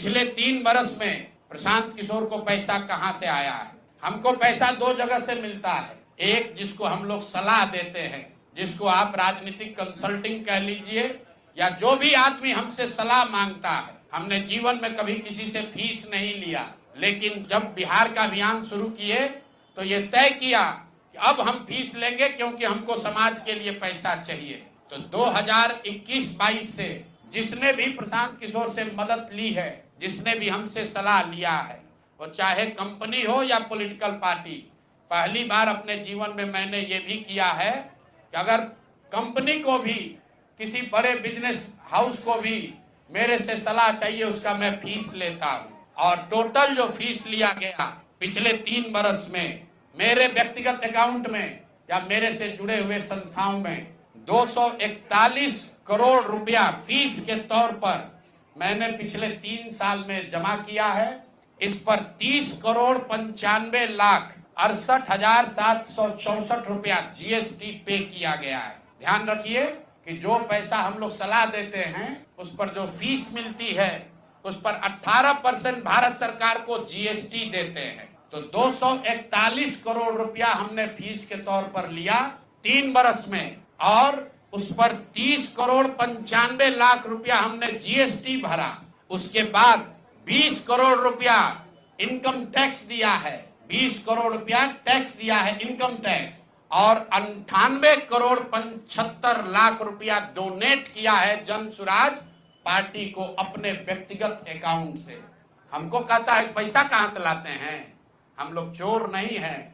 पिछले 3 बरस में प्रशांत किशोर को पैसा कहां से आया है? हमको पैसा 2 जगह से मिलता है। एक, जिसको हम लोग सलाह देते हैं, जिसको आप राजनीतिक कंसल्टिंग कह लीजिए, या जो भी आदमी हमसे सलाह मांगता है। हमने जीवन में कभी किसी से फीस नहीं लिया, लेकिन जब बिहार का अभियान शुरू किए तो ये तय किया कि अब हम फीस लेंगे, क्योंकि हमको समाज के लिए पैसा चाहिए। तो 2021-22 से जिसने भी प्रशांत किशोर से मदद ली है, जिसने भी हमसे सलाह लिया है, वो चाहे कंपनी हो या पॉलिटिकल पार्टी, पहली बार अपने जीवन में मैंने ये भी किया है कि अगर कंपनी को भी, किसी बड़े बिजनेस हाउस को भी मेरे से सलाह चाहिए, उसका मैं फीस लेता हूँ। और टोटल जो फीस लिया गया पिछले 3 बरस में मेरे व्यक्तिगत अकाउंट में या मेरे से जुड़े हुए संस्थाओं में 241 करोड़ रुपया फीस के तौर पर मैंने पिछले 3 साल में जमा किया है। इस पर 30 करोड़ 95 लाख 68,764 रुपया जीएसटी पे किया गया है। ध्यान रखिए कि जो पैसा हम लोग सलाह देते हैं, उस पर जो फीस मिलती है, उस पर 18% भारत सरकार को जीएसटी देते हैं। तो 241 करोड़ रुपया हमने फीस के तौर पर लिया 3 बरस में, और उस पर 30 करोड़ 95 लाख रुपया हमने जीएसटी भरा। उसके बाद 20 करोड़ रुपया इनकम टैक्स दिया है, 20 करोड़ रुपया टैक्स दिया है, इनकम टैक्स, और 98 करोड़ 75 लाख रुपया डोनेट किया है जन सुराज पार्टी को अपने व्यक्तिगत अकाउंट से। हमको कहता है पैसा कहां से लाते हैं? हम लोग चोर नहीं हैं।